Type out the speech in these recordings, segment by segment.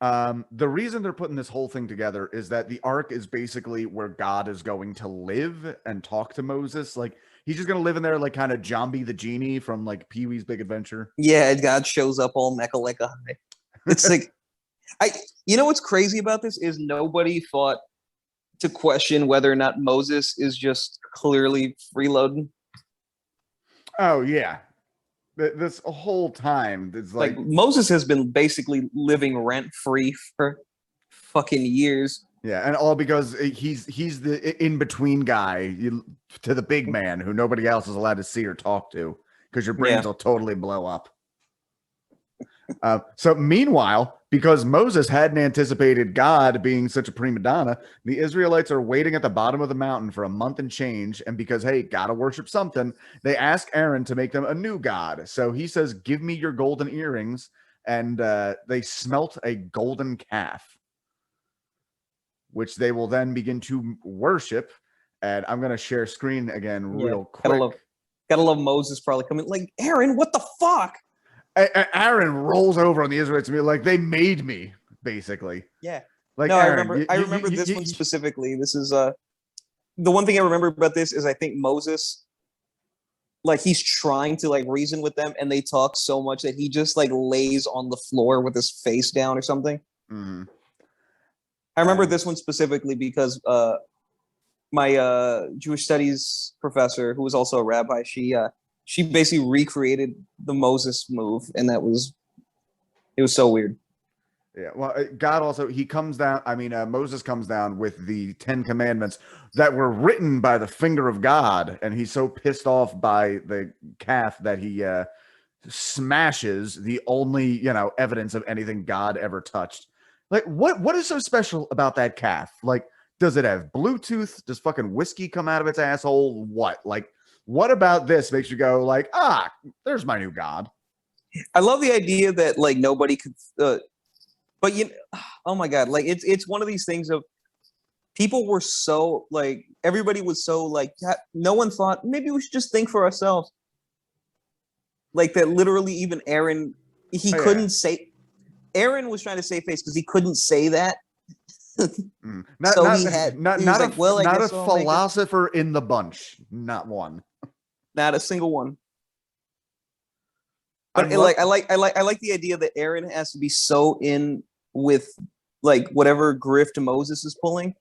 The reason they're putting this whole thing together is that the ark is basically where God is going to live and talk to Moses. Like he's just gonna live in there, like kind of Jambi the genie from like Pee-wee's Big Adventure. Yeah, God shows up all mecha like a high. It's like you know what's crazy about this is nobody thought to question whether or not Moses is just clearly freeloading. Oh yeah, this whole time it's like Moses has been basically living rent free for fucking years. Yeah, and all because he's the in between guy to the big man who nobody else is allowed to see or talk to because your brains will totally blow up. So meanwhile, because Moses hadn't anticipated God being such a prima donna, the Israelites are waiting at the bottom of the mountain for a month and change. And because, hey, gotta worship something, they ask Aaron to make them a new god. So he says, give me your golden earrings. And they smelt a golden calf, which they will then begin to worship. And I'm going to share screen again real quick. Gotta love Moses probably coming like, Aaron, what the fuck? Aaron rolls over on the Israelites and be like, they made me, basically. Yeah. Like, no, Aaron, I remember this one specifically. This is the one thing I remember about this is I think Moses, like he's trying to like reason with them and they talk so much that he just like lays on the floor with his face down or something. Mm-hmm. I remember this one specifically because my Jewish studies professor, who was also a rabbi, she basically recreated the Moses move, and it was so weird. Yeah, well, God also, he comes down, Moses comes down with the 10 commandments that were written by the finger of God, and he's so pissed off by the calf that he smashes the only, evidence of anything God ever touched. Like, what is so special about that calf? Like, does it have Bluetooth? Does fucking whiskey come out of its asshole? What? Like, what about this makes you go like, there's my new God? I love the idea that like nobody could, but oh my God, like it's one of these things of people were so like, everybody was so like, no one thought maybe we should just think for ourselves. Like that literally even Aaron, couldn't say, Aaron was trying to save face because he couldn't say that. Not a philosopher in the bunch. Not one. Not a single one. But I like the idea that Aaron has to be so in with like whatever grift Moses is pulling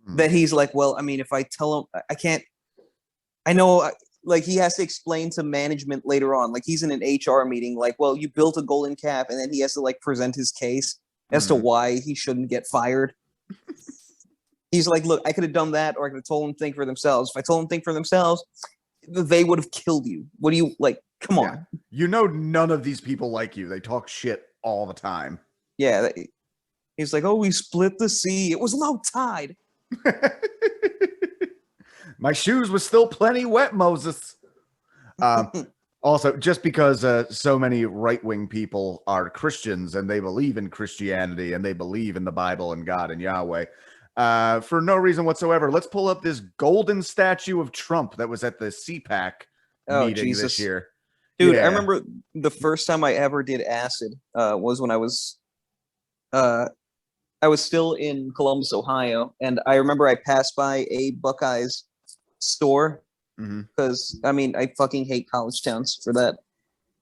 that he's like, well, I mean, if I tell him, I can't. I know, like he has to explain to management later on. Like he's in an HR meeting. Like, well, you built a golden calf, and then he has to like present his case as to why he shouldn't get fired. He's like, look, I could have done that, or I could have told them to think for themselves. If I told them to think for themselves, they would have killed you. What do you like? Come on. None of these people like you. They talk shit all the time. Yeah. He's like, oh, we split the sea. It was low tide. My shoes were still plenty wet, Moses. Also, just because so many right-wing people are Christians and they believe in Christianity and they believe in the Bible and God and Yahweh, for no reason whatsoever, let's pull up this golden statue of Trump that was at the CPAC meeting this year. Dude, I remember the first time I ever did acid was when I was still in Columbus, Ohio, and I remember I passed by a Buckeyes store because I fucking hate college towns for that.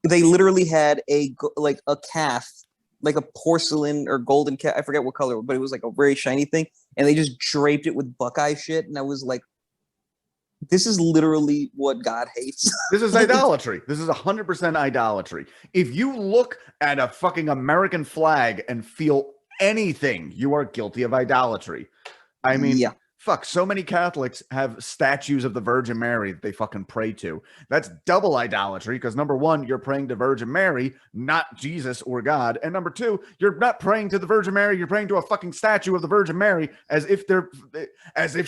They literally had a calf, like a porcelain or golden calf. I forget what color, but it was like a very shiny thing, and they just draped it with Buckeye shit, and I was like, this is literally what God hates. This is idolatry. This is 100% idolatry. If you look at a fucking American flag and feel anything, you are guilty of idolatry. I mean, fuck, so many Catholics have statues of the Virgin Mary that they fucking pray to. That's double idolatry because number one, you're praying to Virgin Mary, not Jesus or God. And number two, you're not praying to the Virgin Mary, you're praying to a fucking statue of the Virgin Mary as if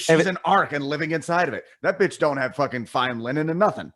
she's an ark and living inside of it. That bitch don't have fucking fine linen and nothing.